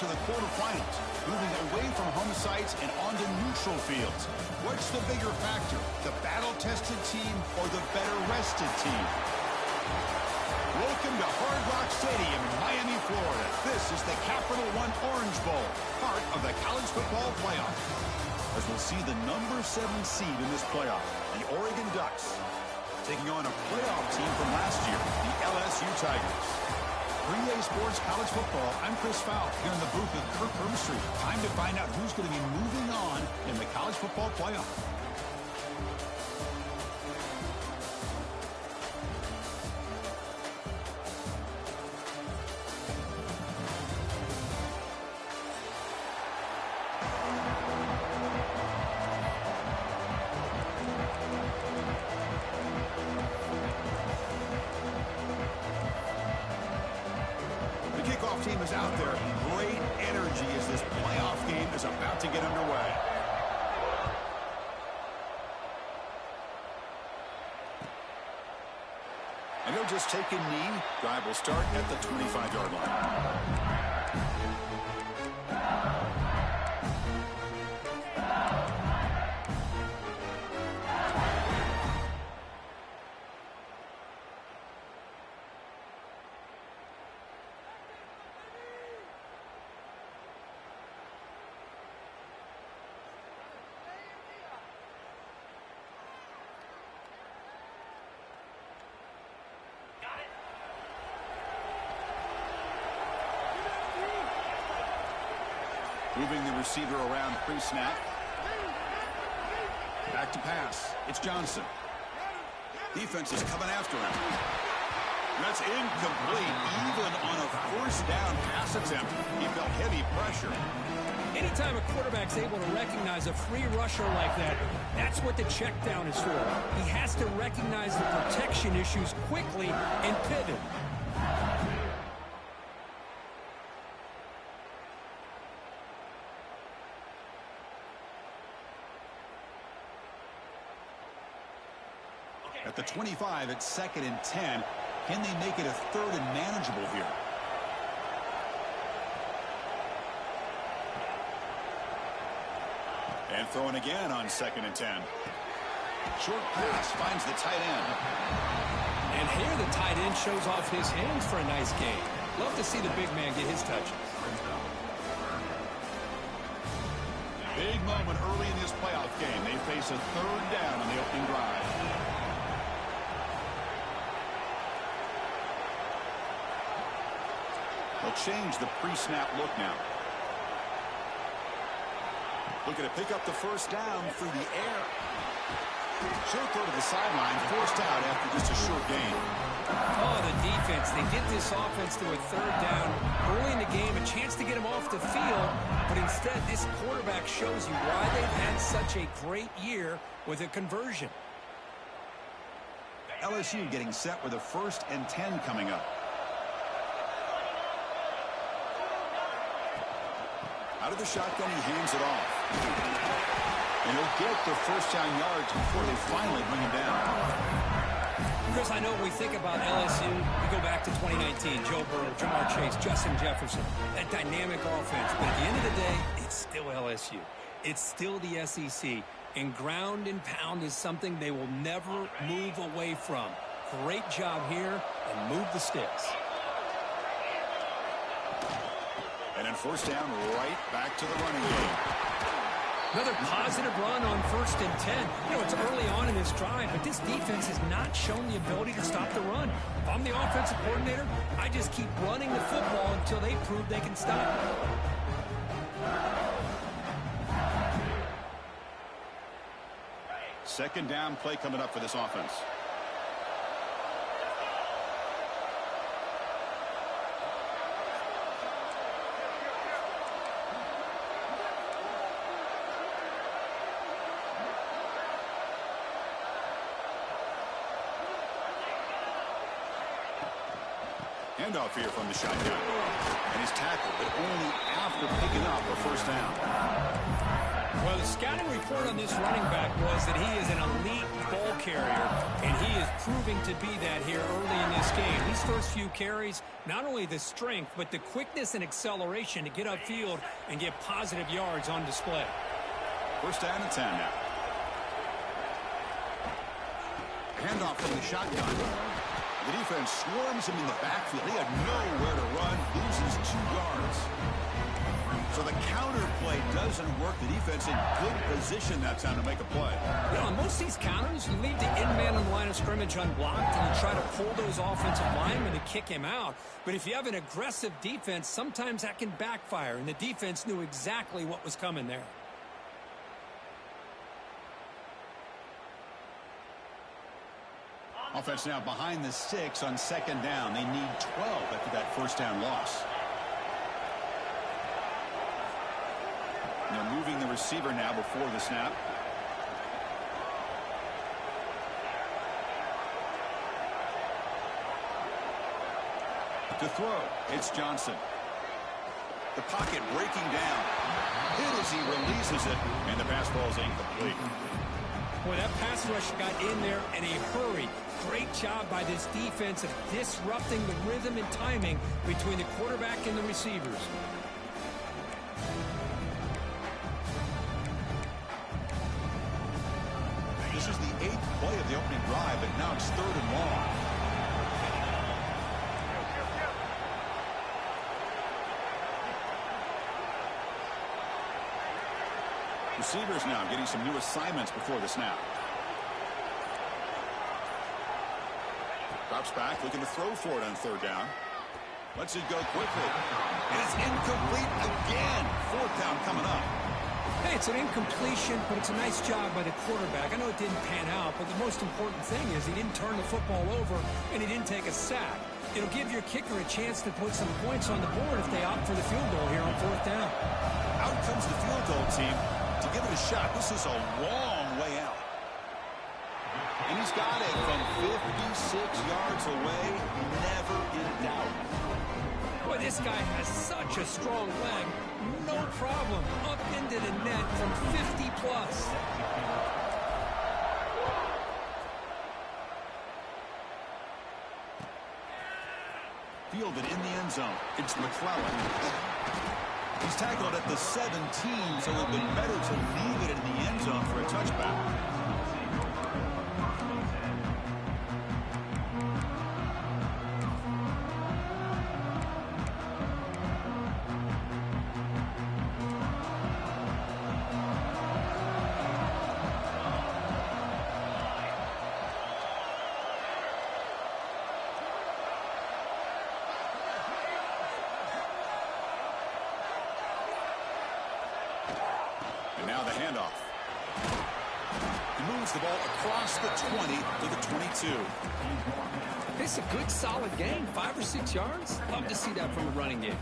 to the quarterfinals, moving away from home sites and onto neutral fields. What's the bigger factor, the battle-tested team or the better-rested team? Welcome to Hard Rock Stadium in Miami, Florida. This is the Capital One Orange Bowl, part of the college football playoff. As we'll see the number 7 seed in this playoff, the Oregon Ducks, taking on a playoff team from last year, the LSU Tigers. 3A Sports College Football, I'm Chris Fowl, here in the booth with Kirk Herbstreit. Time to find out who's going to be moving on in the college football playoff. Team is out there. Great energy as this playoff game is about to get underway. And he'll just take a knee. Drive will start at the 25-yard line. Moving the receiver around pre-snap. Back to pass. It's Johnson. Defense is coming after him. That's incomplete. Even on a first down pass attempt, he felt heavy pressure. Anytime a quarterback's able to recognize a free rusher like that, that's what the check down is for. He has to recognize the protection issues quickly and pivot. At the 25, it's 2nd and 10. Can they make it a 3rd and manageable here? And throwing again on 2nd and 10. Short pass finds the tight end. And here the tight end shows off his hands for a nice game. Love to see the big man get his touches. Big moment early in this playoff game. They face a 3rd down on the opening drive. They'll change the pre-snap look now. Looking to pick up the first down through the air. Short throw to the sideline, forced out after just a short gain. Oh, the defense. They get this offense to a 3rd down early in the game, a chance to get him off the field, but instead this quarterback shows you why they've had such a great year with a conversion. LSU getting set with a 1st and 10 coming up. Out of the shotgun, he hands it off. And he'll get the first down yards before they finally bring him down. Chris, I know when we think about LSU, we go back to 2019, Joe Burrow, Jamar Chase, Justin Jefferson, that dynamic offense. But at the end of the day, it's still LSU. It's still the SEC. And ground and pound is something they will never move away from. Great job here, and move the sticks. And then first down, right back to the running game. Another positive run on 1st and 10. You know, it's early on in this drive, but this defense has not shown the ability to stop the run. If I'm the offensive coordinator, I just keep running the football until they prove they can stop it. Second down play coming up for this offense. Handoff here from the shotgun. And he's tackled, but only after picking up a first down. Well, the scouting report on this running back was that he is an elite ball carrier, and he is proving to be that here early in this game. These first few carries, not only the strength, but the quickness and acceleration to get upfield and get positive yards on display. First down and 10 now. Handoff from the shotgun. The defense swarms him in the backfield. He had nowhere to run, loses 2 yards. So the counter play doesn't work. The defense in good position that time to make a play. You know, on most of these counters, you leave the in-man on the line of scrimmage unblocked, and you try to pull those offensive linemen to kick him out. But if you have an aggressive defense, sometimes that can backfire, and the defense knew exactly what was coming there. Offense now behind the 6 on second down. They need 12 after that first down loss. They're moving the receiver now before the snap. To throw, it's Johnson. The pocket breaking down. Hit as he releases it, and the pass ball is incomplete. Boy, that pass rush got in there in a hurry. Great job by this defense of disrupting the rhythm and timing between the quarterback and the receivers. This is the 8th play of the opening drive, but now it's 3rd and long. Receivers now getting some new assignments before the snap. Drops back, looking to throw for it on 3rd down. Lets it go quickly. And it's incomplete again. 4th down coming up. Hey, it's an incompletion, but it's a nice job by the quarterback. I know it didn't pan out, but the most important thing is he didn't turn the football over and he didn't take a sack. It'll give your kicker a chance to put some points on the board if they opt for the field goal here on 4th down. Out comes the field goal team to give it a shot. This is a long way out. And he's got it from 56 yards away. Never in doubt. Boy, this guy has such a strong leg. No problem. Up into the net from 50 plus. Fielded in the end zone. It's McClellan. He's tackled at the 17, so it would have been better to leave it in the end zone for a touchback. And now the handoff. He moves the ball across the 20 to the 22. It's a good, solid game. 5 or 6 yards. Love to see that from the running game.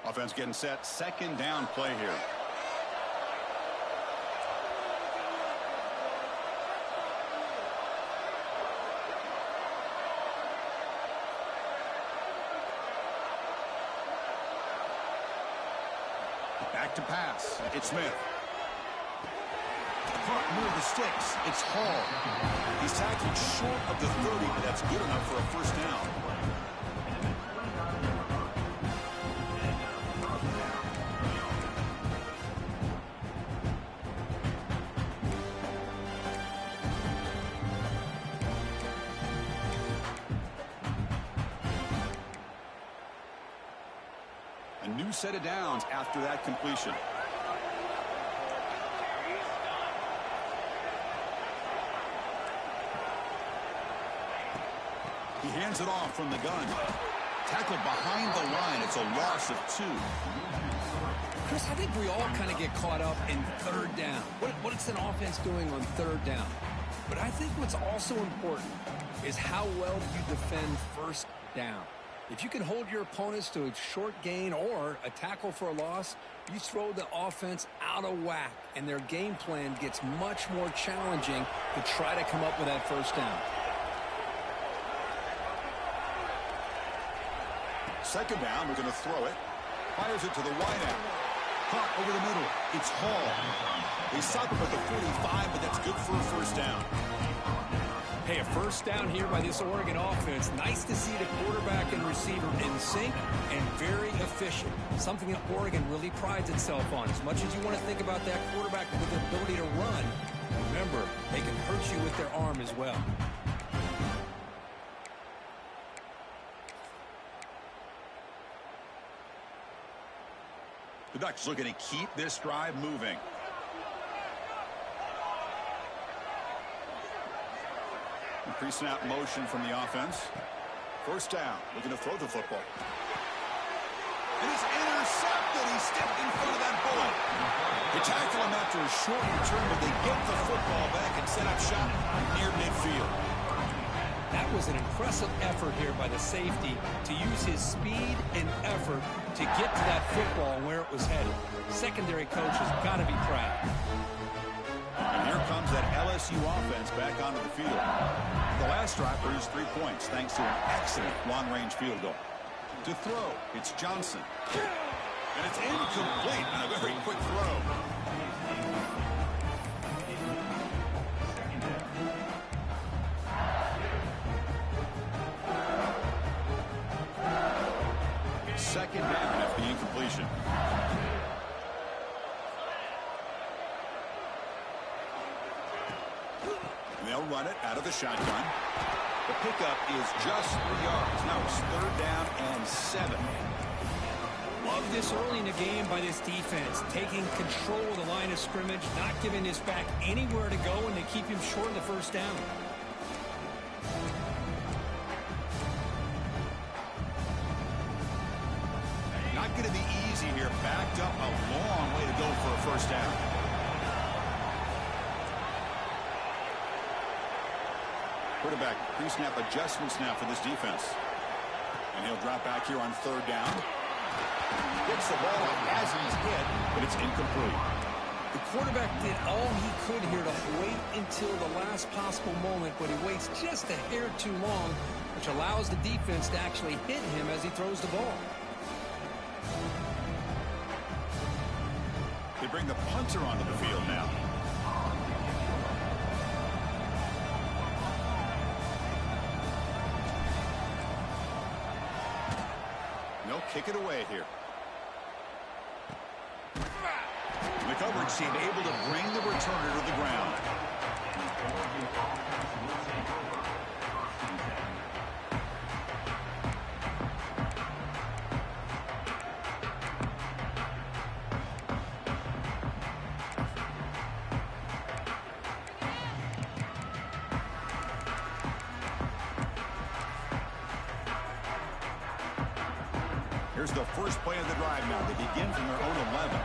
Offense getting set. 2nd down play here. Back to pass. It's Smith. Caught near the sticks. It's Hall. He's tackled short of the 30, but that's good enough for a first down. A new set of downs after that completion. He hands it off from the gun. Tackled behind the line. It's a loss of 2. Chris, I think we all kind of get caught up in 3rd down. What is an offense doing on 3rd down? But I think what's also important is how well you defend 1st down. If you can hold your opponents to a short gain or a tackle for a loss, you throw the offense out of whack, and their game plan gets much more challenging to try to come up with that first down. Second down, we're going to throw it. Fires it to the wideout. Caught over the middle. It's Hall. They stop him at the 45, but that's good for a first down. Hey, a first down here by this Oregon offense. Nice to see the quarterback and receiver in sync and very efficient. Something that Oregon really prides itself on. As much as you want to think about that quarterback with the ability to run, remember, they can hurt you with their arm as well. The Ducks looking to keep this drive moving. Pre-snap motion from the offense. First down. Looking to throw the football. And it's intercepted. He stepped in front of that bullet. They tackle him after a short return, but they get the football back and set up shop near midfield. That was an impressive effort here by the safety to use his speed and effort to get to that football and where it was headed. Secondary coach has got to be proud. And here comes that LSU offense back onto the field. The last drive produced 3 points thanks to an excellent long-range field goal. To throw, it's Johnson. And it's incomplete on a very quick throw. Second down after the incompletion. They'll run it out of the shotgun. The pickup is just 3 yards. Now it's third down and 7. Love this early in the game by this defense, taking control of the line of scrimmage, not giving this back anywhere to go, and they keep him short of the first down. Not going to be easy here. Backed up a long way to go for a first down. Quarterback pre-snap adjustments now for this defense. And he'll drop back here on third down. Gets the ball as he's hit, but it's incomplete. The quarterback did all he could here to wait until the last possible moment, but he waits just a hair too long, which allows the defense to actually hit him as he throws the ball. They bring the punter onto the field now. They'll kick it away here. The coverage team able to bring the returner to the ground. Here's the first play of the drive now. They begin from their own 11.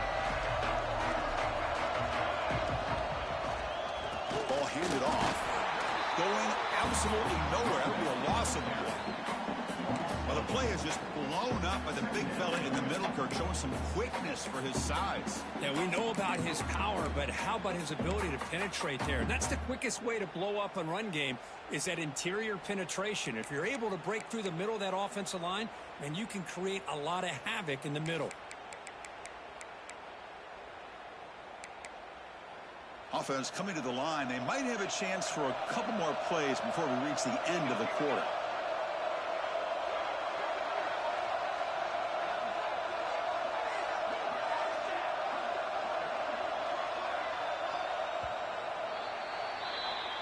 Ball handed off. Going absolutely nowhere. That would be a loss of the ball. Well, the play is just blown up by the big fella in the middle, Kirk, showing some quickness for his size. Yeah, we know about his power, but how about his ability to penetrate there? That's the quickest way to blow up a run game, is that interior penetration. If you're able to break through the middle of that offensive line, then you can create a lot of havoc in the middle. Offense coming to the line. They might have a chance for a couple more plays before we reach the end of the quarter.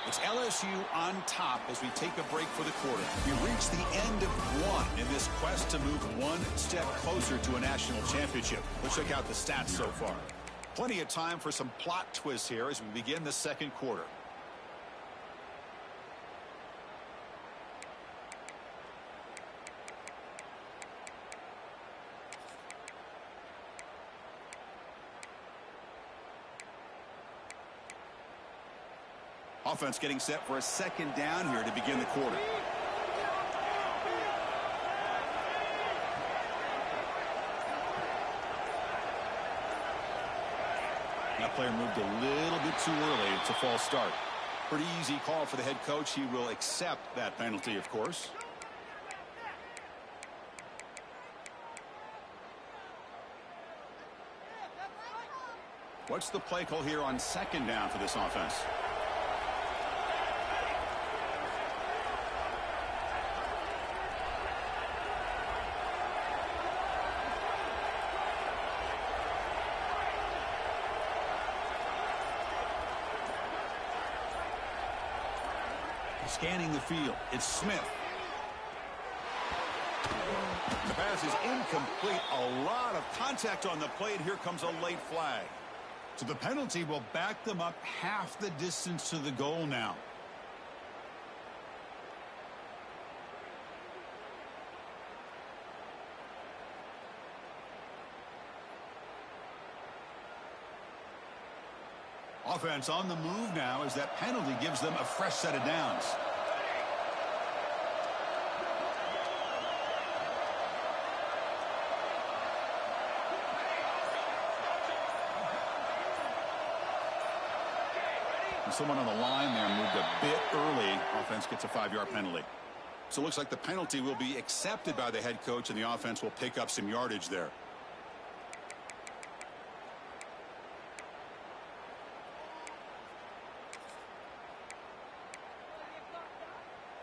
It's LSU on top as we take a break for the quarter. We reach the end of one in this quest to move one step closer to a national championship. Let's check out the stats so far. Plenty of time for some plot twists here as we begin the second quarter. Offense getting set for a second down here to begin the quarter. That player moved a little bit too early. It's a false start. Pretty easy call for the head coach. He will accept that penalty, of course. What's the play call here on second down for this offense? Scanning the field, it's Smith. The pass is incomplete. A lot of contact on the play, and here comes a late flag. So the penalty will back them up half the distance to the goal now. Offense on the move now as that penalty gives them a fresh set of downs. And someone on the line there moved a bit early. Offense gets a 5-yard penalty. So it looks like the penalty will be accepted by the head coach, and the offense will pick up some yardage there.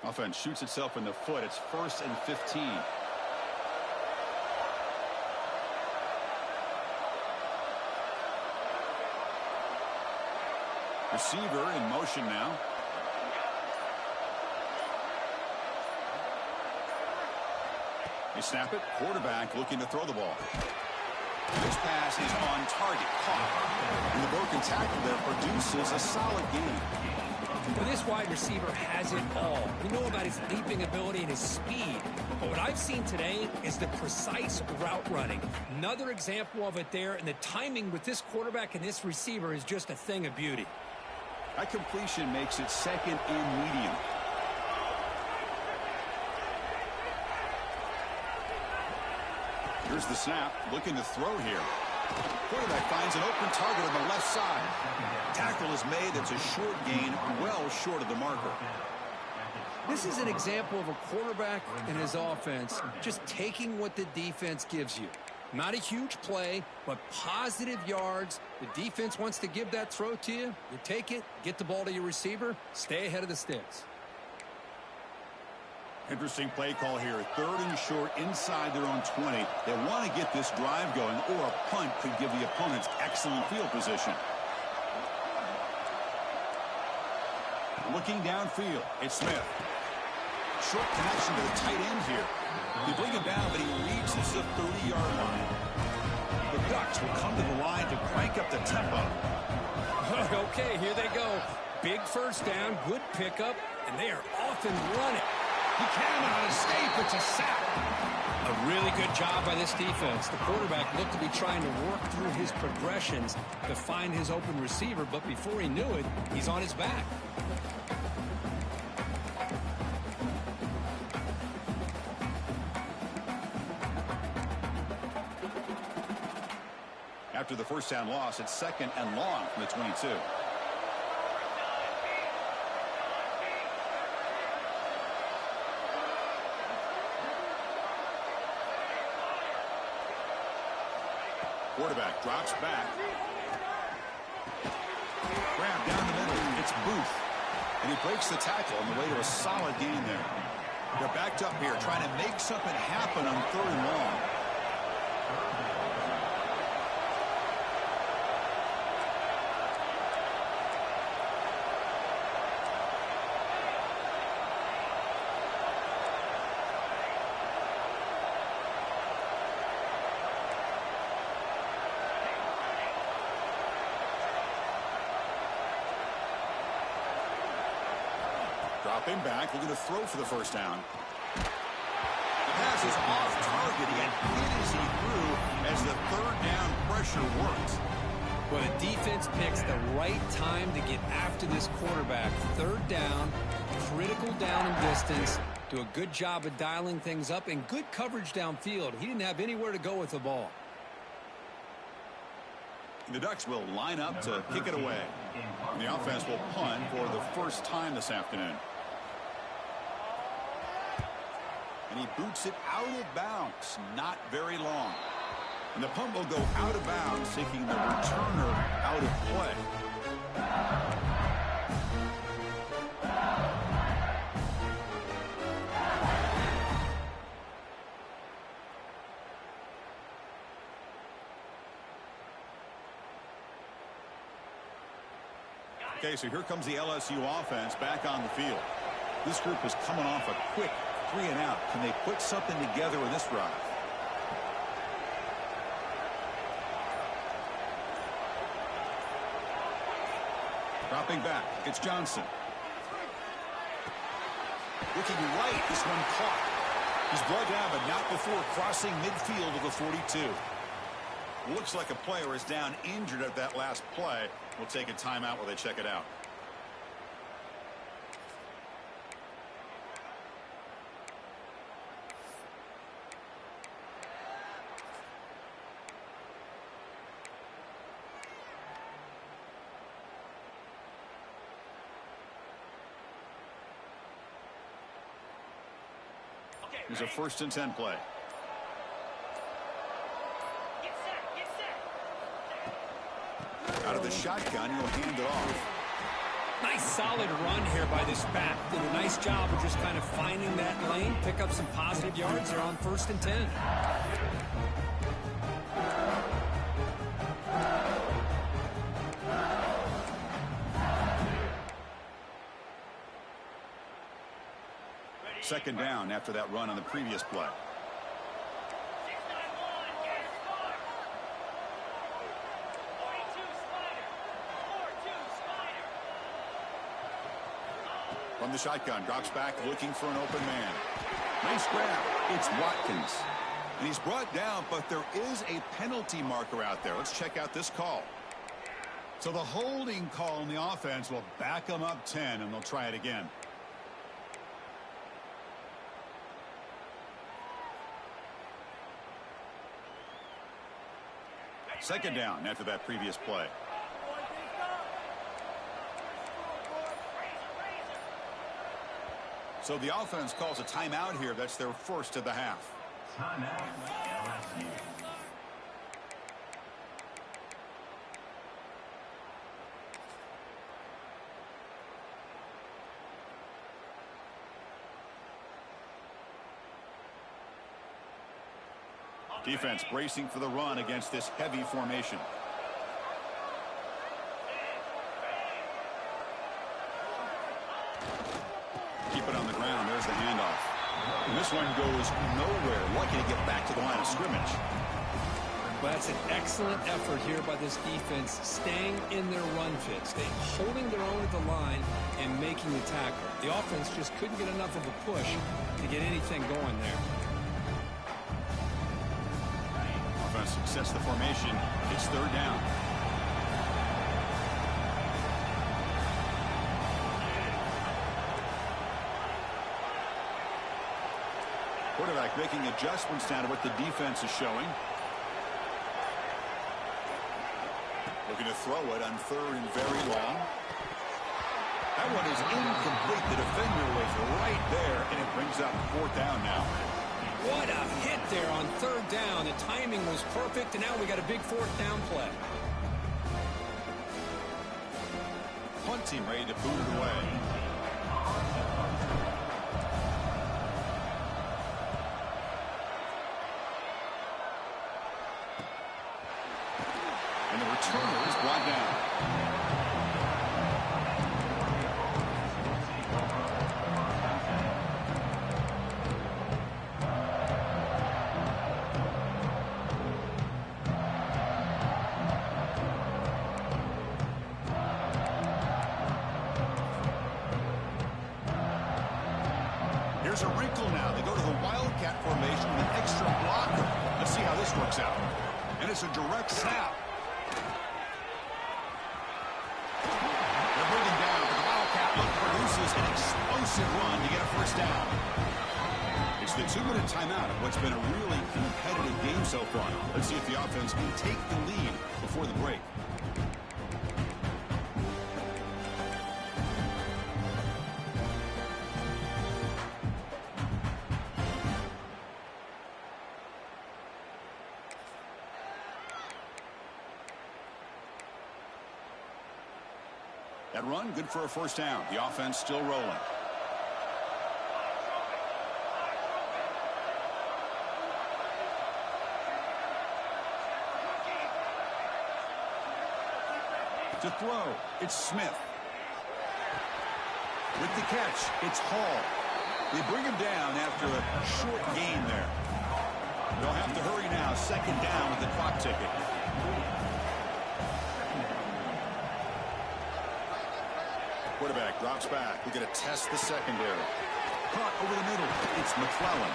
Offense shoots itself in the foot. It's 1st and 15. Receiver in motion now. They snap it. Quarterback looking to throw the ball. This pass is on target. Caught. And the broken tackle there produces a solid gain. Well, this wide receiver has it all. We know about his leaping ability and his speed. But what I've seen today is the precise route running. Another example of it there, and the timing with this quarterback and this receiver is just a thing of beauty. That completion makes it 2nd and medium. Here's the snap. Looking to throw here. Quarterback finds an open target on the left side. Tackle is made. It's a short gain, well short of the marker. This is an example of a quarterback and his offense just taking what the defense gives you. Not a huge play, but positive yards. The defense wants to give that throw to you. You take it, get the ball to your receiver, stay ahead of the sticks. Interesting play call here. 3rd and short inside their own 20. They want to get this drive going, or a punt could give the opponents excellent field position. Looking downfield, it's Smith. Short connection to the tight end here. You bring him down, but he reaches the 30-yard line. The Ducks will come to the line to crank up the tempo. Okay, here they go. Big first down, good pickup, and they are off and running. He cannot escape. It's a sack. A really good job by this defense. The quarterback looked to be trying to work through his progressions to find his open receiver, but before he knew it, he's on his back. After the first down loss, it's 2nd and long from the 22. Quarterback drops back. Grab down the middle. It's Booth. And he breaks the tackle on the way to a solid gain there. They're backed up here trying to make something happen on 3rd and long. Dropping back, looking to throw for the first down. The pass is off target. He had hit as he threw as the 3rd down pressure worked. Well, the defense picks the right time to get after this quarterback. 3rd down, critical down and distance. Do a good job of dialing things up and good coverage downfield. He didn't have anywhere to go with the ball. The Ducks will line up to kick it away. And the offense will punt for the first time this afternoon. And he boots it out of bounds. Not very long. And the punt will go out of bounds, taking the returner out of play. Okay, so here comes the LSU offense back on the field. This group is coming off a quick 3-and-out. Can they put something together with this drive? Dropping back, it's Johnson. Looking right, this one caught. He's brought down, but not before crossing midfield of the 42. Looks like a player is down injured at that last play. We'll take a timeout while they check it out. Here's a 1st and 10 play. Out of the shotgun, he'll hand it off. Nice solid run here by this back. Did a nice job of just kind of finding that lane, pick up some positive yards there on 1st and 10. Second down after that run on the previous play. From the shotgun, drops back looking for an open man. Nice grab. It's Watkins. And he's brought down, but there is a penalty marker out there. Let's check out this call. So the holding call in the offense will back them up 10, and they'll try it again. Second down after that previous play. So the offense calls a timeout here. That's their first of the half. Timeout, LSU. Defense bracing for the run against this heavy formation. Keep it on the ground. There's the handoff. And this one goes nowhere. Lucky to get back to the line of scrimmage. Well, that's an excellent effort here by this defense, staying in their run fit, staying holding their own at the line and making the tackle. The offense just couldn't get enough of a push to get anything going there. Success the formation. It's third down. Quarterback making adjustments down to what the defense is showing. Looking to throw it on 3rd and very long. That one is incomplete. The defender was right there, and it brings up 4th down now. What a hit there on 3rd down. The timing was perfect, and now we got a big 4th down play. Punt team ready to boot it away. And the returner is brought down. There's a wrinkle now. They go to the Wildcat formation with an extra blocker. Let's see how this works out. And it's a direct snap. They're moving down, but the Wildcat look produces an explosive run to get a 1st down. It's the 2-minute timeout of what's been a really competitive game so far. Let's see if the offense can take the lead before the break. That run, good for a first down. The offense still rolling. To throw, it's Smith. With the catch, it's Hall. They bring him down after a short gain there. They'll have to hurry now. Second down with the clock ticking. Quarterback drops back. We're going to test the secondary. Caught over the middle. It's McClellan.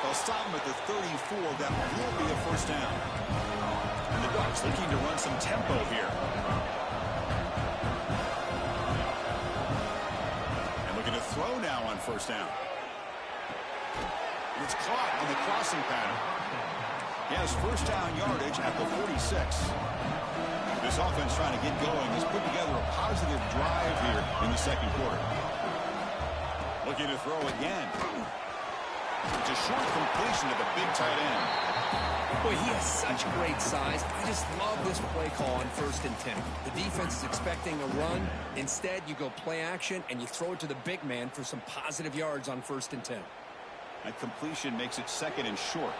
They'll stop him at the 34. That will be a first down. And the Ducks looking to run some tempo here. To throw now on first down. It's caught on the crossing pattern. He has first down yardage at the 46. This offense trying to get going has put together a positive drive here in the second quarter. Looking to throw again. It's a short completion to the big tight end. Boy, he has such great size. I just love this play call on 1st and 10. The defense is expecting a run. Instead, you go play action, and you throw it to the big man for some positive yards on 1st and 10. That completion makes it 2nd and short.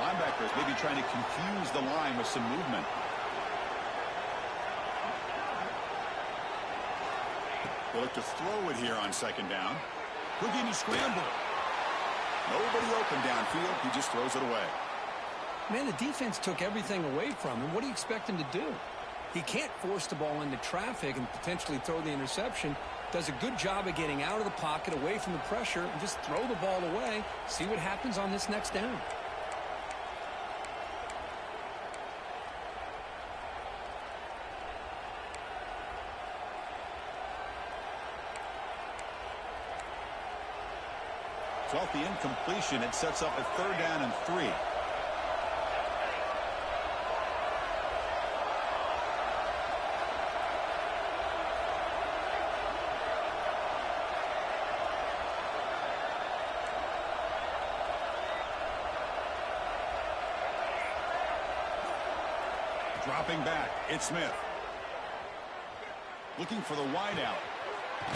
Linebackers maybe trying to confuse the line with some movement. They look to throw it here on 2nd down. Looking to scramble. Nobody open downfield. He just throws it away. Man, the defense took everything away from him. What do you expect him to do? He can't force the ball into traffic and potentially throw the interception. Does a good job of getting out of the pocket, away from the pressure, and just throw the ball away. See what happens on this next down. So off the incompletion, it sets up a 3rd down and 3. Dropping back, it's Smith. Looking for the wideout.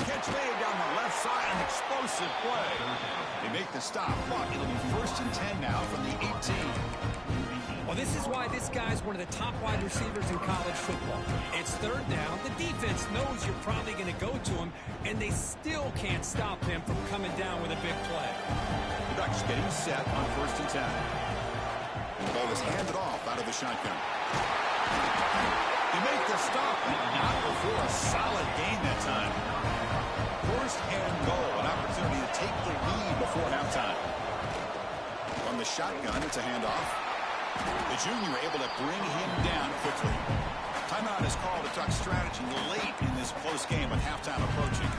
Catch made down the left side, an explosive play. They make the stop, but it'll be 1st and 10 now from the 18. Well, this is why this guy's one of the top wide receivers in college football. It's 3rd down. The defense knows you're probably going to go to him, and they still can't stop him from coming down with a big play. The Ducks getting set on 1st and 10. The ball is handed off out of the shotgun. They make the stop, not before a solid gain that time. 1st and goal, an opportunity to take the lead before halftime. From the shotgun, it's a handoff. The junior able to bring him down quickly. Timeout is called to talk strategy late in this close game with halftime approaching.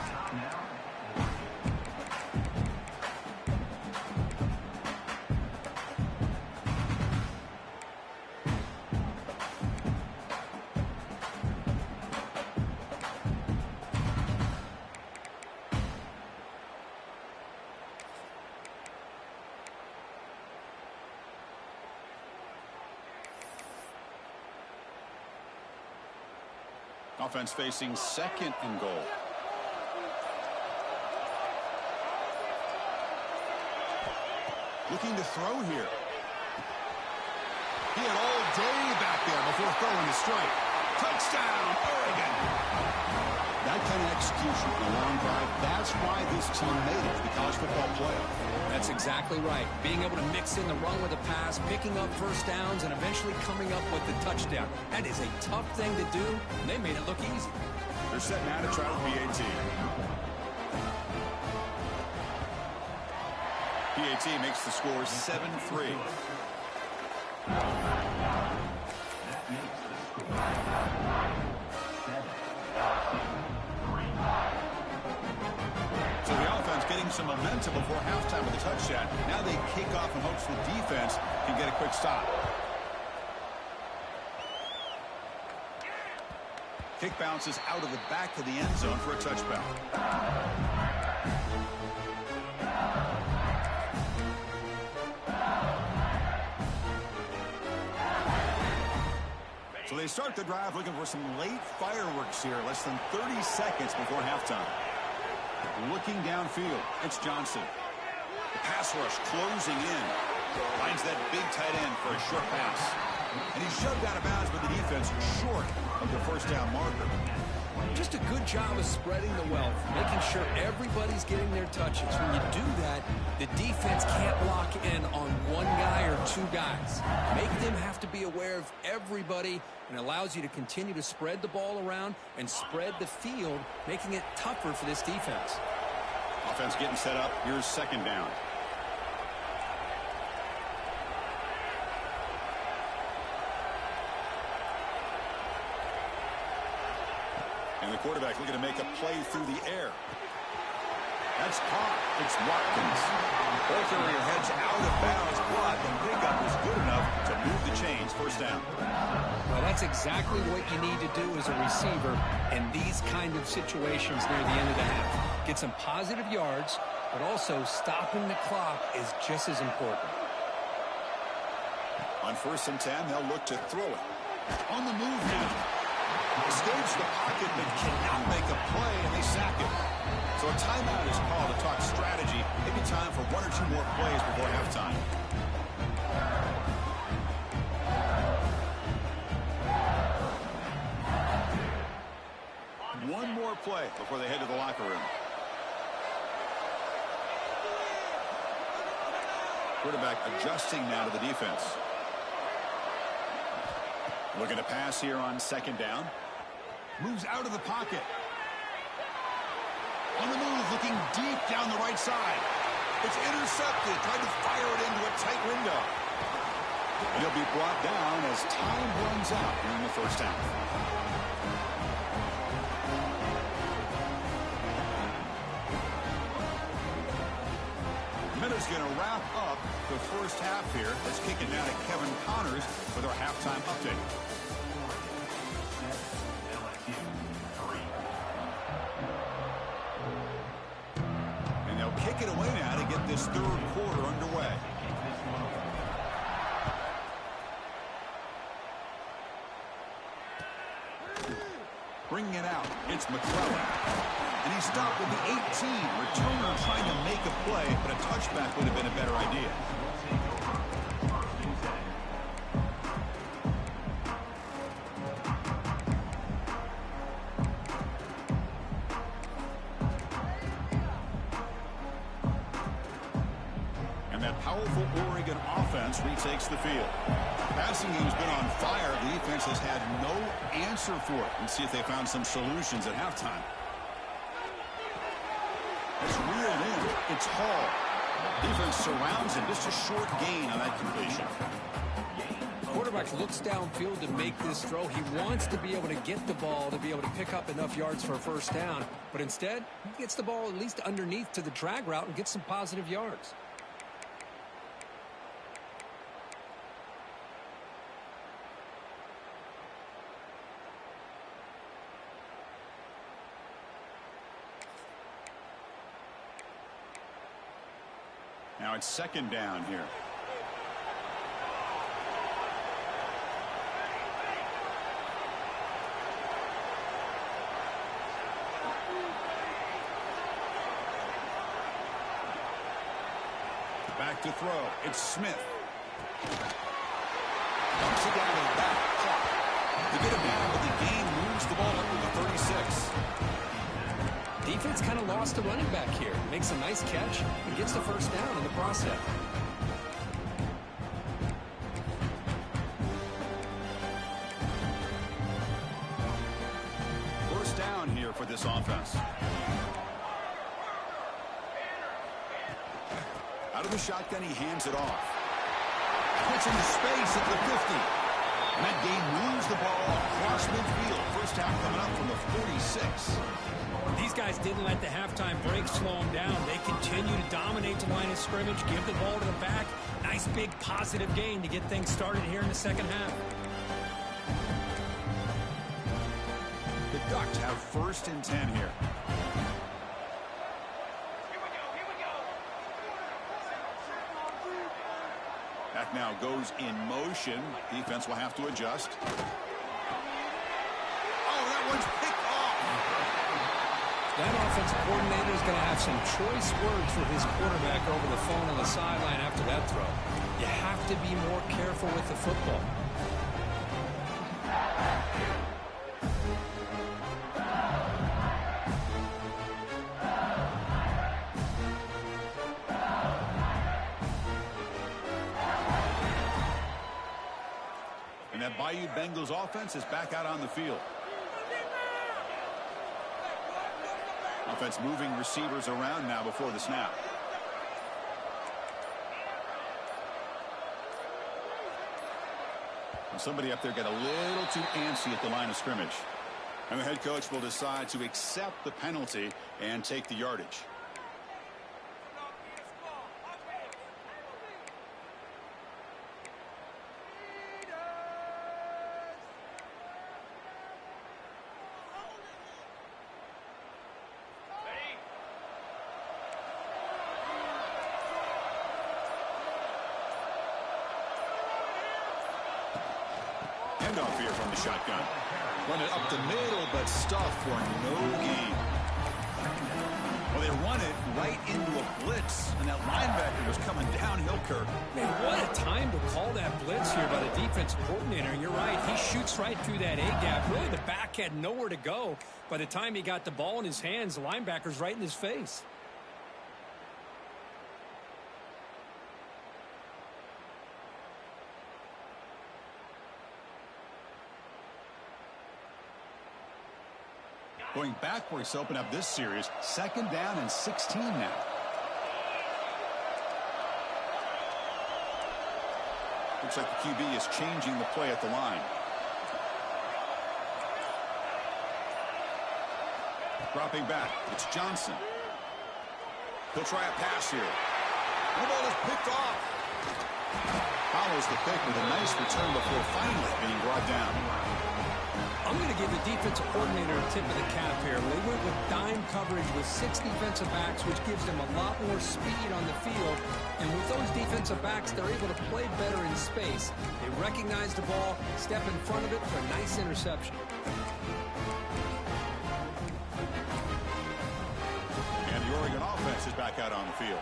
Offense facing 2nd and goal. Looking to throw here. He had all day back there before throwing the strike. Touchdown, Oregon. That kind of execution in a long drive, that's why this team made it to the college football playoff. That's exactly right. Being able to mix in the run with the pass, picking up first downs, and eventually coming up with the touchdown. That is a tough thing to do, and they made it look easy. They're set now to try with PAT. PAT makes the score 7-3. That makes the score 7-3. building some momentum before halftime with a touchdown. Now they kick off in hopes the defense can get a quick stop. Kick bounces out of the back of the end zone for a touchback. So they start the drive looking for some late fireworks here. Less than 30 seconds before halftime. Looking downfield, it's Johnson. The pass rush closing in. Finds that big tight end for a short pass. And he's shoved out of bounds with the defense short of the first down marker. Just a good job of spreading the wealth, making sure everybody's getting their touches. When you do that, the defense can't lock in on one guy or two guys. Make them have to be aware of everybody, and allows you to continue to spread the ball around and spread the field, making it tougher for this defense. Offense getting set up. Here's second down. And the quarterback looking to make a play through the air. That's caught. It's Watkins. Both area heads out of bounds, but the pickup was good enough to move the chains. First down. Well, that's exactly what you need to do as a receiver in these kind of situations near the end of the half. Get some positive yards, but also stopping the clock is just as important. On 1st and 10, they'll look to throw it. On the move now. Escapes the pocket, but cannot make a play, and they sack him. So a timeout is called to talk strategy. Maybe time for one or two more plays before halftime. One more play before they head to the locker room. Quarterback adjusting now to the defense. Looking to pass here on second down. Moves out of the pocket. On the move, looking deep down the right side. It's intercepted. Tried to fire it into a tight window. And he'll be brought down as time runs out here in the first half. Minute's going to wrap up the first half here. Let's kick it now to Kevin Connors with our halftime update. And they'll kick it away now to get this third quarter underway. Bringing it out, it's McClellan. And he stopped with the 18. Returner trying to make a play, but a touchback would have been a better idea. And that powerful Oregon offense retakes the field. Passing game's been on fire. The defense has had no answer for it. Let's see if they found some solutions at halftime. It's reeled in. It's Hall. Defense surrounds him. Just a short gain on that completion. Quarterback looks downfield to make this throw. He wants to be able to get the ball to be able to pick up enough yards for a first down. But instead, he gets the ball at least underneath to the drag route and gets some positive yards. Now it's second down here. Back to throw. It's Smith. Dumps it down to the back. Clock. To get him down, but the gain moves the ball up to the 36. Defense kind of lost a running back here. Makes a nice catch and gets the first down in the process. First down here for this offense. Out of the shotgun, he hands it off. Puts into space at the 50. And that game moves the ball across midfield. First half coming up from the 46. These guys didn't let the halftime break slow them down. They continue to dominate the line of scrimmage, give the ball to the back. Nice big positive gain to get things started here in the second half. The Ducks have first and 10 here. That now goes in motion. Defense will have to adjust. Oh, that one's picked off. That offensive coordinator is going to have some choice words for his quarterback over the phone on the sideline after that throw. You have to be more careful with the football. And that Bayou Bengals offense is back out on the field. Offense moving receivers around now before the snap. And somebody up there got a little too antsy at the line of scrimmage. And the head coach will decide to accept the penalty and take the yardage. Handoff here from the shotgun. Run it up the middle, but stuffed for no gain. Well, they run it right into a blitz, and that linebacker was coming downhill, Kirk. Man, what a time to call that blitz here by the defensive coordinator. And you're right, he shoots right through that A-gap. Really, the back had nowhere to go. By the time he got the ball in his hands, the linebacker's right in his face. Going backwards to open up this series. Second down and 16 now. Looks like the QB is changing the play at the line. Dropping back. It's Johnson. He'll try a pass here. The ball is picked off. Follows the pick with a nice return before finally being brought down. I'm going to give the defensive coordinator a tip of the cap here. They went with dime coverage with 6 defensive backs, which gives them a lot more speed on the field. And with those defensive backs, they're able to play better in space. They recognize the ball, step in front of it for a nice interception. And the Oregon offense is back out on the field.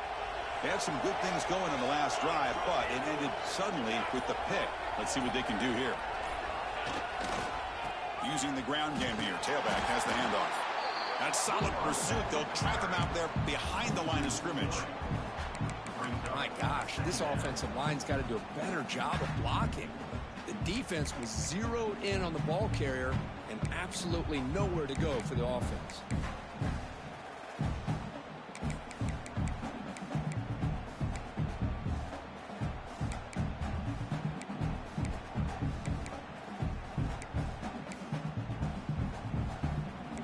They had some good things going in the last drive, but it ended suddenly with the pick. Let's see what they can do here. Using the ground game here. Tailback has the handoff. That's solid pursuit. They'll trap him out there behind the line of scrimmage. My gosh, this offensive line's got to do a better job of blocking. The defense was zeroed in on the ball carrier and absolutely nowhere to go for the offense.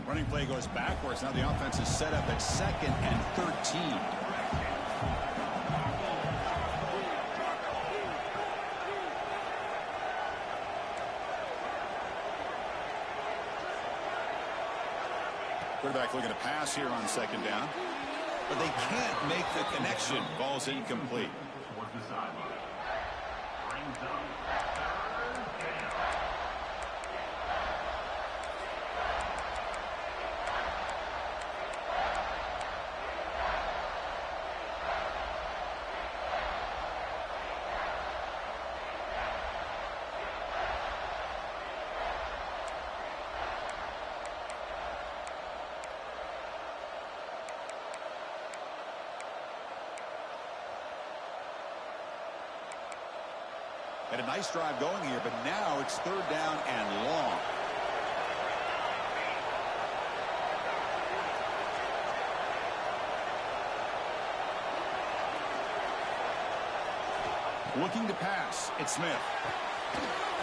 Running play goes backwards. Now the offense is set up at 2nd and 13. Quarterback looking to pass here on 2nd down. But they can't make the connection. Ball's incomplete. Had a nice drive going here, but now it's 3rd down and long. Looking to pass. It's Smith.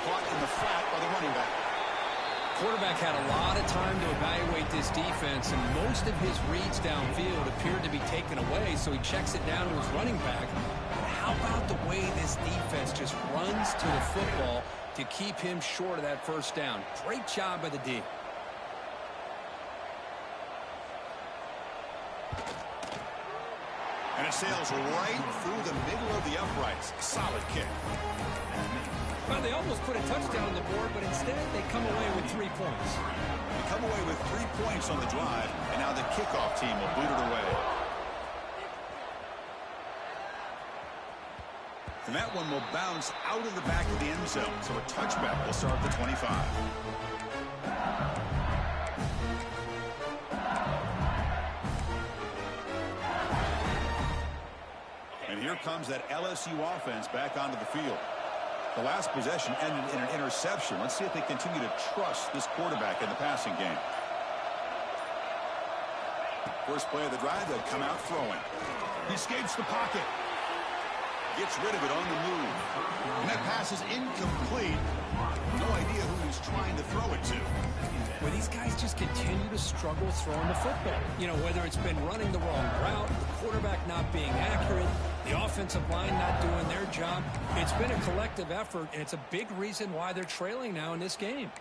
Caught in the flat by the running back. Quarterback had a lot of time to evaluate this defense, and most of his reads downfield appeared to be taken away, so he checks it down to his running back. But how about the way this defense just runs to the football to keep him short of that first down? Great job by the D. And it sails right through the middle of the uprights. Solid kick. Well, they almost put a touchdown on the board, but instead they come away with 3 points. They come away with 3 points on the drive, and now the kickoff team will boot it away. And that one will bounce out of the back of the end zone, so a touchback will start the 25. And here comes that LSU offense back onto the field. The last possession ended in an interception. Let's see if they continue to trust this quarterback in the passing game. First play of the drive, they'll come out throwing. He escapes the pocket. Gets rid of it on the move. And that pass is incomplete. No idea who he's trying to throw it to. Well, these guys just continue to struggle throwing the football. You know, whether it's been running the wrong route, the quarterback not being accurate, the offensive line not doing their job. It's been a collective effort, and it's a big reason why they're trailing now in this game.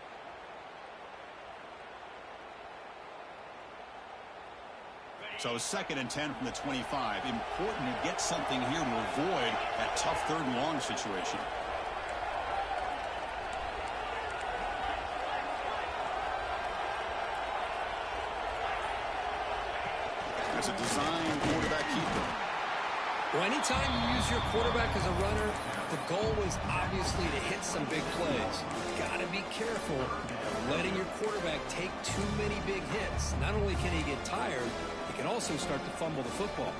So 2nd and 10 from the 25. Important to get something here to avoid that tough 3rd and long situation. That's a design quarterback keeper. Well, anytime you use your quarterback as a runner, the goal is obviously to hit some big plays. Got to be careful of letting your quarterback take too many big hits. Not only can he get tired, he can also start to fumble the football.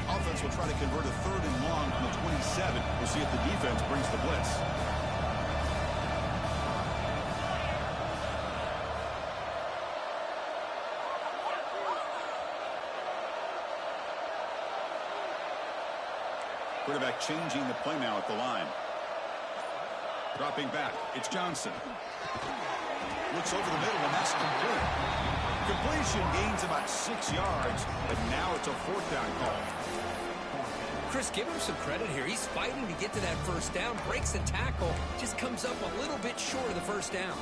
Offense will try to convert a 3rd and long from the 27. We'll see if the defense brings the blitz. Quarterback changing the play now at the line. Dropping back. It's Johnson. Looks over the middle, and that's complete. Completion gains about 6 yards, but now it's a 4th down call. Chris, give him some credit here. He's fighting to get to that first down, breaks the tackle, just comes up a little bit short of the first down.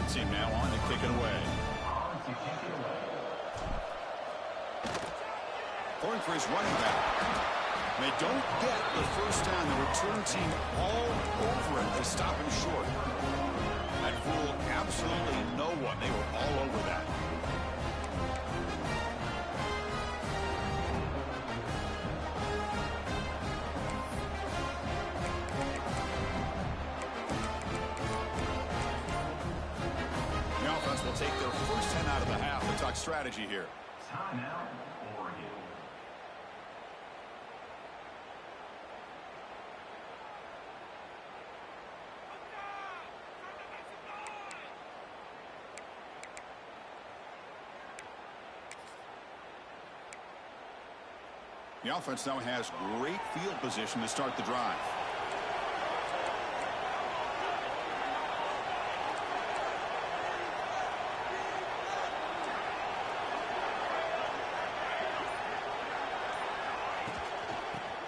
Team now on to kick it away. Going for his running back. They don't get the first down. The return team all over it to stop him short. That fooled absolutely no one. They were all over that. Will take their first 10 out of the half and talk strategy here. Timeout, Oregon. The offense now has great field position to start the drive.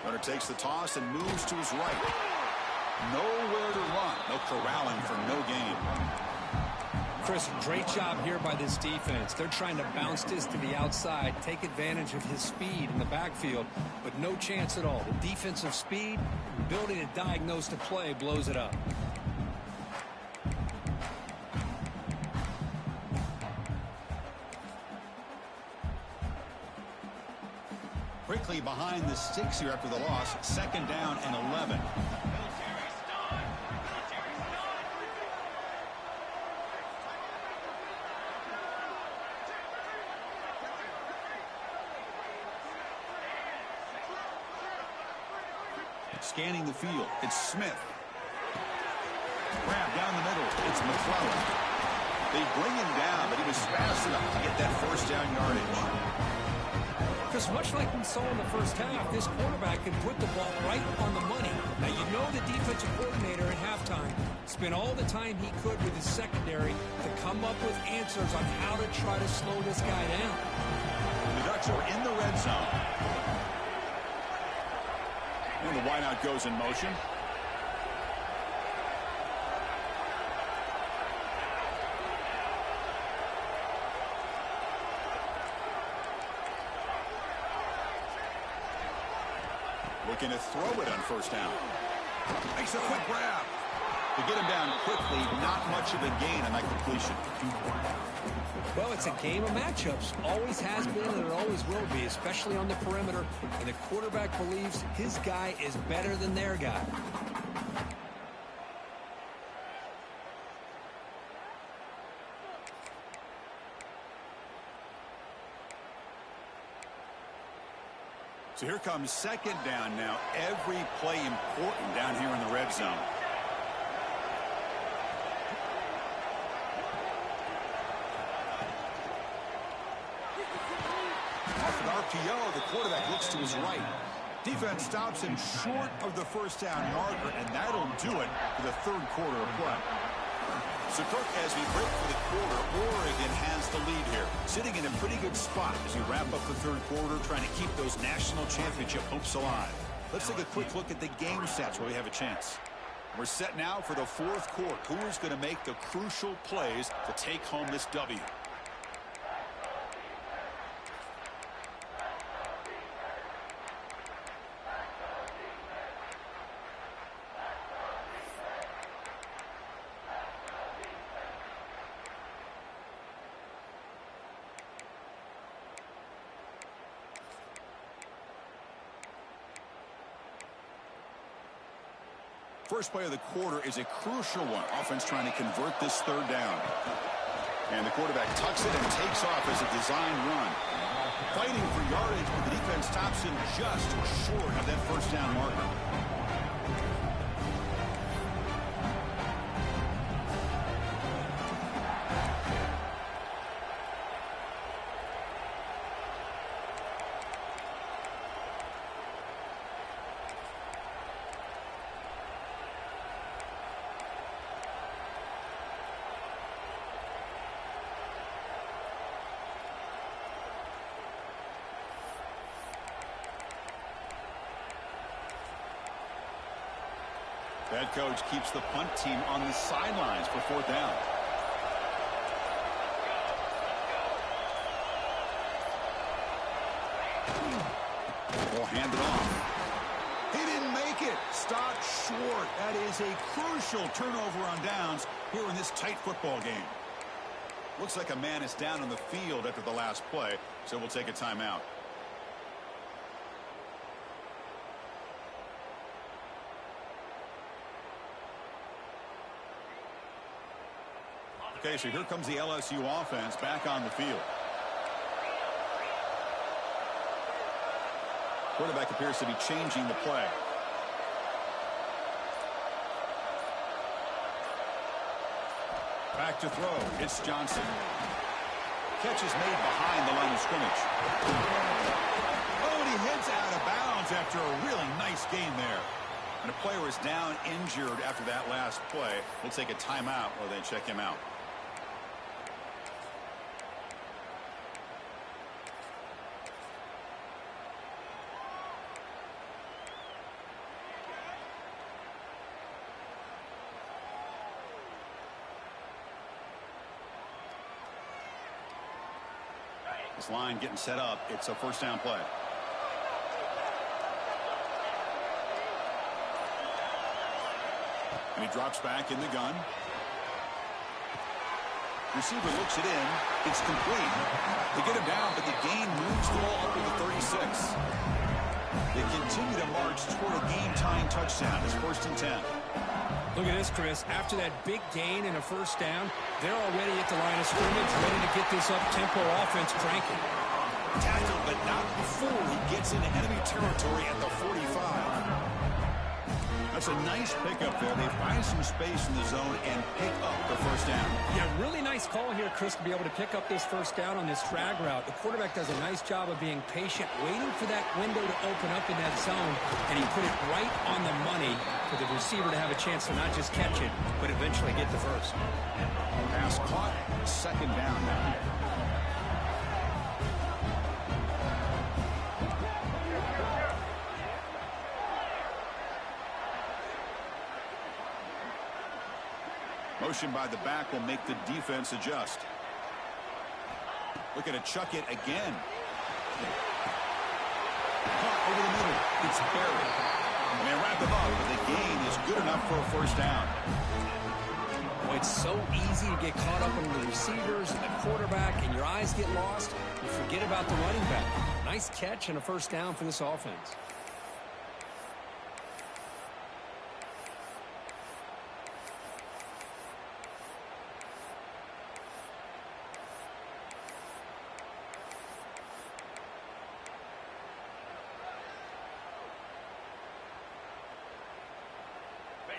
Runner takes the toss and moves to his right. Nowhere to run. No corralling for no gain. Chris, great job here by this defense. They're trying to bounce this to the outside, take advantage of his speed in the backfield, but no chance at all. The defensive speed, ability to diagnose the play, blows it up. Quickly behind the sticks here after the loss. 2nd down and 11. Scanning the field, it's Smith. Grab down the middle, it's McClellan. They bring him down, but he was fast enough to get that first down yardage. Because much like we saw in the first half, this quarterback can put the ball right on the money. Now, you know the defensive coordinator at halftime spent all the time he could with his secondary to come up with answers on how to try to slow this guy down. The Ducks are in the red zone. And the wideout goes in motion. Looking to throw it on first down. Makes a quick grab. To get him down quickly, not much of a gain on that completion. Well, it's a game of matchups. Always has been and it always will be, especially on the perimeter. And the quarterback believes his guy is better than their guy. So here comes second down now. Every play important down here in the red zone. Off an RPO, the quarterback looks to his right. Defense stops him short of the first down marker, and that'll do it for the third quarter of play. So, Kirk, as we break for the quarter, Oregon has the lead here, sitting in a pretty good spot as we wrap up the third quarter, trying to keep those national championship hopes alive. Let's take a quick look at the game stats while we have a chance. We're set now for the fourth quarter. Who is going to make the crucial plays to take home this W? First play of the quarter is a crucial one. Offense trying to convert this third down. And the quarterback tucks it and takes off as a design run. Fighting for yardage, but the defense stops him just short of that first down marker. Head coach keeps the punt team on the sidelines for fourth down. Ball handed off. He didn't make it. Stopped short. That is a crucial turnover on downs here in this tight football game. Looks like a man is down on the field after the last play, so we'll take a timeout. Okay, so here comes the LSU offense back on the field. Quarterback appears to be changing the play. Back to throw. It's Johnson. Catch is made behind the line of scrimmage. Oh, and he heads out of bounds after a really nice game there. And a player is down injured after that last play. We'll take a timeout while they check him out. This line getting set up. It's a first down play. And he drops back in the gun. Receiver looks it in. It's complete. They get him down, but the gain moves the ball up to the 36. They continue to march toward a game-tying touchdown. It's 1st and 10. Look at this, Chris. After that big gain and a first down, they're already at the line of scrimmage, ready to get this up-tempo offense cranking. Tackled, but not before he gets into enemy territory at the 45. It's a nice pickup there. They find some space in the zone and pick up the first down. Yeah, really nice call here, Chris, to be able to pick up this first down on this drag route. The quarterback does a nice job of being patient, waiting for that window to open up in that zone, and he put it right on the money for the receiver to have a chance to not just catch it, but eventually get the first. Pass caught, second down now. Motion by the back will make the defense adjust. Look at it, chuck it again. Caught over the middle. It's buried. And they wrap him up, but the gain is good enough for a first down. Well, it's so easy to get caught up in the receivers and the quarterback, and your eyes get lost. You forget about the running back. Nice catch and a first down for this offense.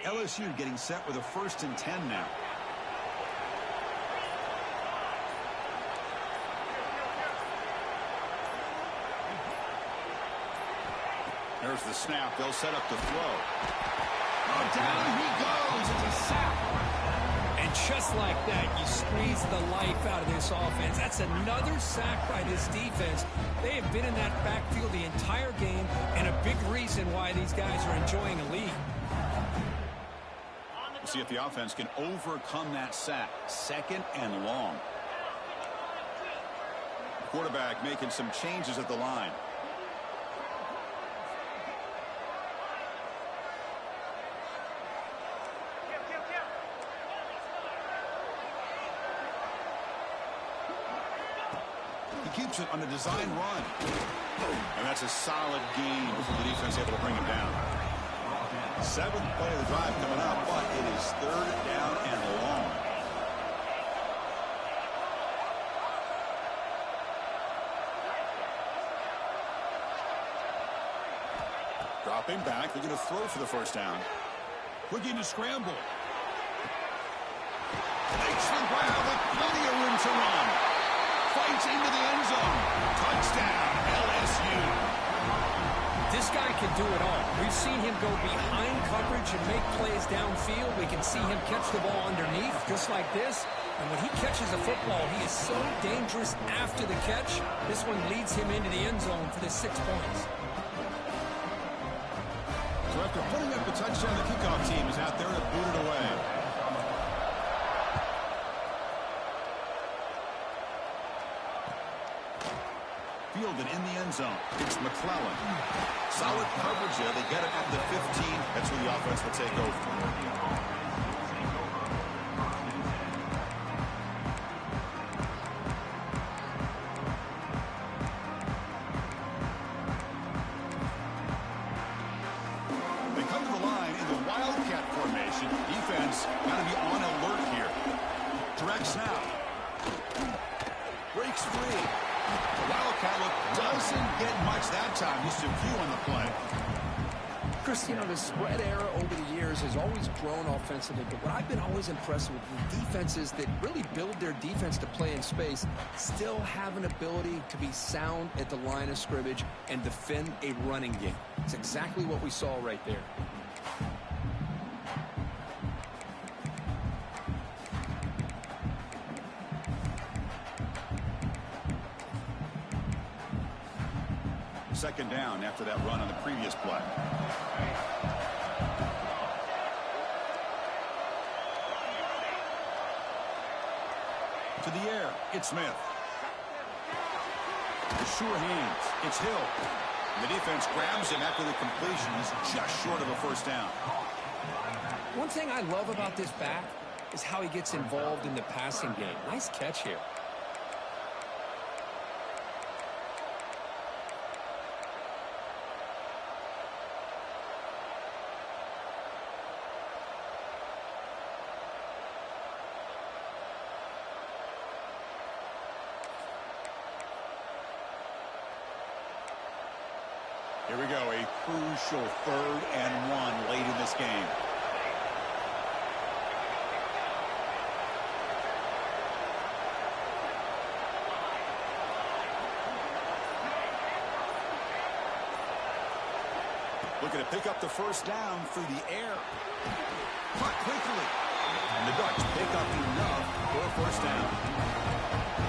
LSU getting set with a 1st and 10 now. There's the snap. They'll set up the throw. Oh, down he goes. It's a sack. And just like that, you squeeze the life out of this offense. That's another sack by this defense. They have been in that backfield the entire game, and a big reason why these guys are enjoying a lead. We'll see if the offense can overcome that sack. 2nd and long. Quarterback making some changes at the line. He keeps it on a design run. And that's a solid gain for the defense able to bring him down. 7th play of the drive coming up, but it is 3rd down and long. Dropping back, they're going to throw for the first down. Looking to scramble. Makes the grab with plenty of room to run. Fights into the end zone. Touchdown, LSU. This guy can do it all. We've seen him go behind coverage and make plays downfield. We can see him catch the ball underneath, just like this. And when he catches a football, he is so dangerous after the catch. This one leads him into the end zone for the 6 points. So after putting up the touchdown, the kickoff team is out there to boot it away. Fielded in the end zone. It's McClellan. Solid coverage there. They get it at the 15. That's where the offense will take over. They come to the line in the Wildcat formation. Defense got to be on alert here. Direct snap. Breaks free. The Wildcat look doesn't get much that time. Just a few on the play. Chris, you know, the spread era over the years has always grown offensively, but what I've been always impressed with defenses that really build their defense to play in space still have an ability to be sound at the line of scrimmage and defend a running game. It's exactly what we saw right there. Second down after that run on the previous play. To the air, it's Smith. The sure hands, it's Hill. The defense grabs him after the completion. He's just short of a first down. One thing I love about this back is how he gets involved in the passing game. Nice catch here. Here we go, a crucial 3rd and 1 late in this game. Looking to pick up the first down through the air. Caught quickly. And the Ducks pick up enough for a first down.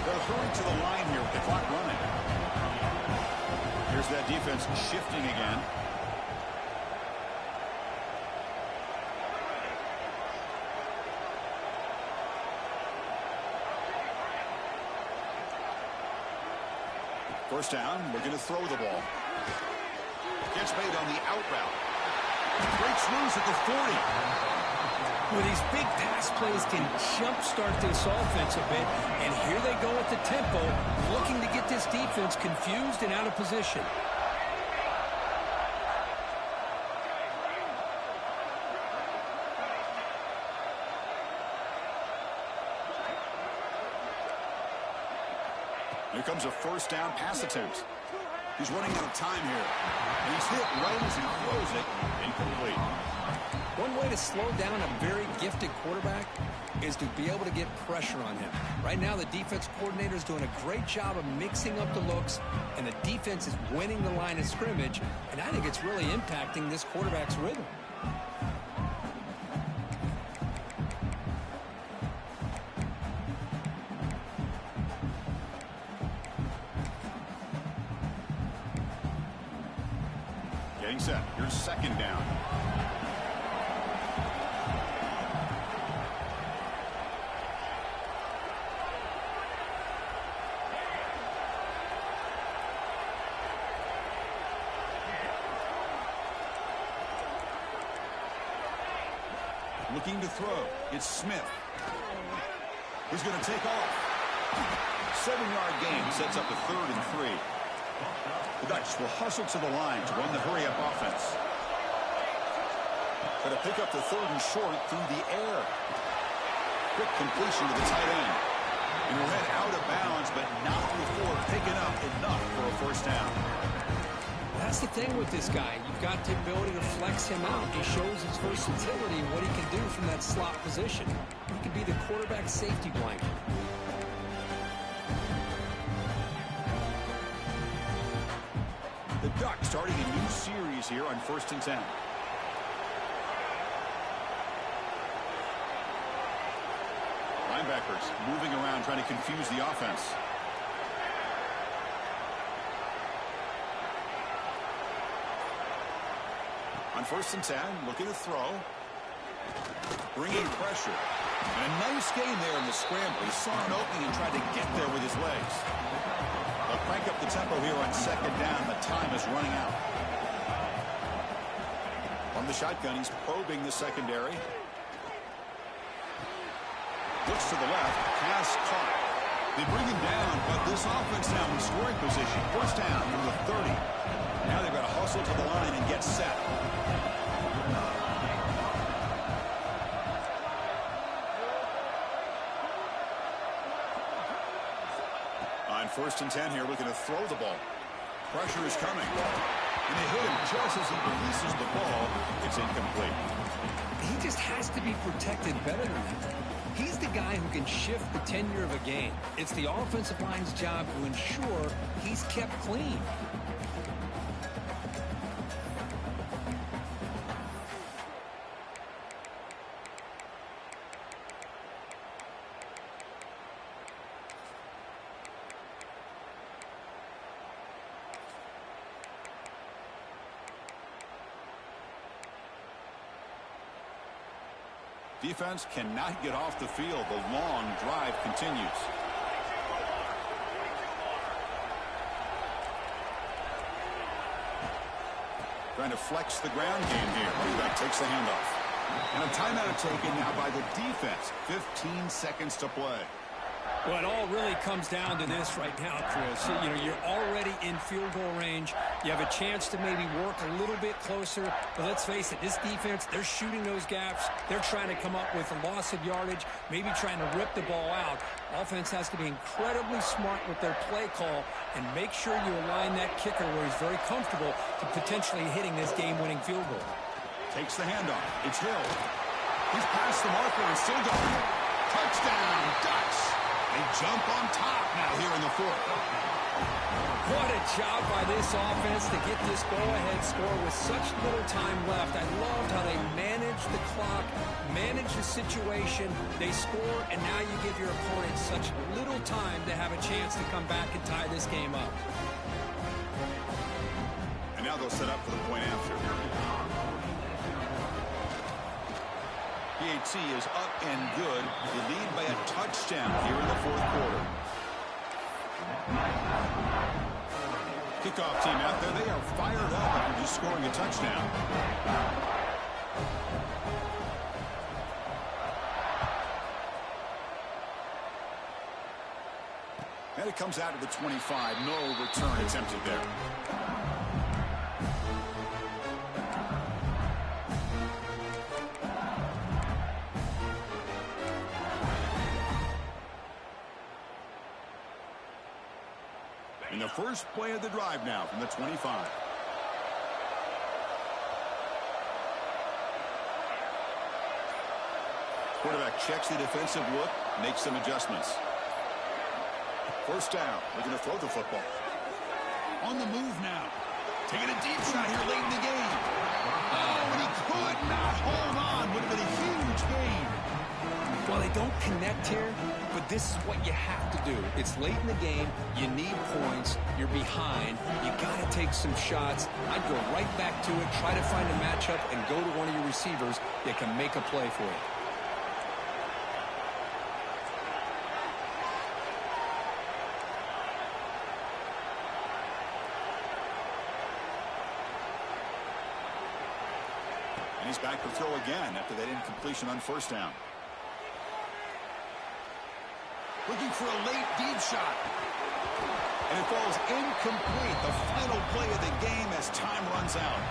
They'll hurry to the line here with the clock running. Here's that defense shifting again. First down, we're going to throw the ball. Gets made on the out route. Breaks loose at the 40. Well, these big pass plays can jumpstart this offense a bit, and here they go at the tempo, looking to get this defense confused and out of position. Here comes a first down pass attempt. He's running out of time here. And he's hit right as he throws it. Incomplete. One way to slow down a very gifted quarterback is to be able to get pressure on him. Right now, the defense coordinator is doing a great job of mixing up the looks, and the defense is winning the line of scrimmage, and I think it's really impacting this quarterback's rhythm. Getting set. Here's second down. Looking to throw. It's Smith. He's going to take off. 7-yard gain sets up a 3rd and 3. The Ducks will hustle to the line to run the hurry-up offense. Got to pick up the 3rd and short through the air. Quick completion to the tight end. And we'll head out of bounds, but not before picking up enough for a first down. That's the thing with this guy. You've got the ability to flex him out. He shows his versatility and what he can do from that slot position. He can be the quarterback safety blanket. The Ducks starting a new series here on 1st and 10. Linebackers moving around trying to confuse the offense. On 1st and 10, looking to throw. Bringing pressure. And a nice gain there in the scramble. He saw an opening and tried to get there with his legs. They'll crank up the tempo here on 2nd down. The time is running out. On the shotgun, he's probing the secondary. Looks to the left. Pass caught. They bring him down, but this offense now in scoring position. First down from the 30. Now they've got to hustle to the line and get set. On 1st and 10 here, looking to throw the ball. Pressure is coming. And they hit him just as he releases the ball. It's incomplete. He just has to be protected better than that. He's the guy who can shift the tenure of a game. It's the offensive line's job to ensure he's kept clean. Defense cannot get off the field. The long drive continues. Trying to flex the ground game here. Running back takes the handoff. And a timeout taken now by the defense. 15 seconds to play. Well, it all really comes down to this right now, Chris. You know, you're already in field goal range. You have a chance to maybe work a little bit closer. But let's face it, this defense, they're shooting those gaps. They're trying to come up with a loss of yardage, maybe trying to rip the ball out. Offense has to be incredibly smart with their play call and make sure you align that kicker where he's very comfortable to potentially hitting this game-winning field goal. Takes the handoff. It's Hill. He's past the marker and still going. Touchdown, Ducks. They jump on top now here in the fourth. What a job by this offense to get this go-ahead score with such little time left. I loved how they managed the clock, managed the situation. They score, and now you give your opponent such little time to have a chance to come back and tie this game up. And now they'll set up for the point after. PAT is up and good. They lead by a touchdown here in the fourth quarter. Kickoff team out there. They are fired up after just scoring a touchdown. And it comes out to the 25. No return attempted there. In the first play of the drive now from the 25. Quarterback checks the defensive look, makes some adjustments. First down, looking to throw the football. On the move now. Taking a deep shot here late in the game. Oh, and he could not hold on. Would have been a huge gain. Well, they don't connect here, but this is what you have to do. It's late in the game. You need points. You're behind. You got to take some shots. I'd go right back to it, try to find a matchup, and go to one of your receivers that can make a play for you. And he's back to throw again after that incompletion on first down. Looking for a late deep shot. And it falls incomplete. The final play of the game as time runs out.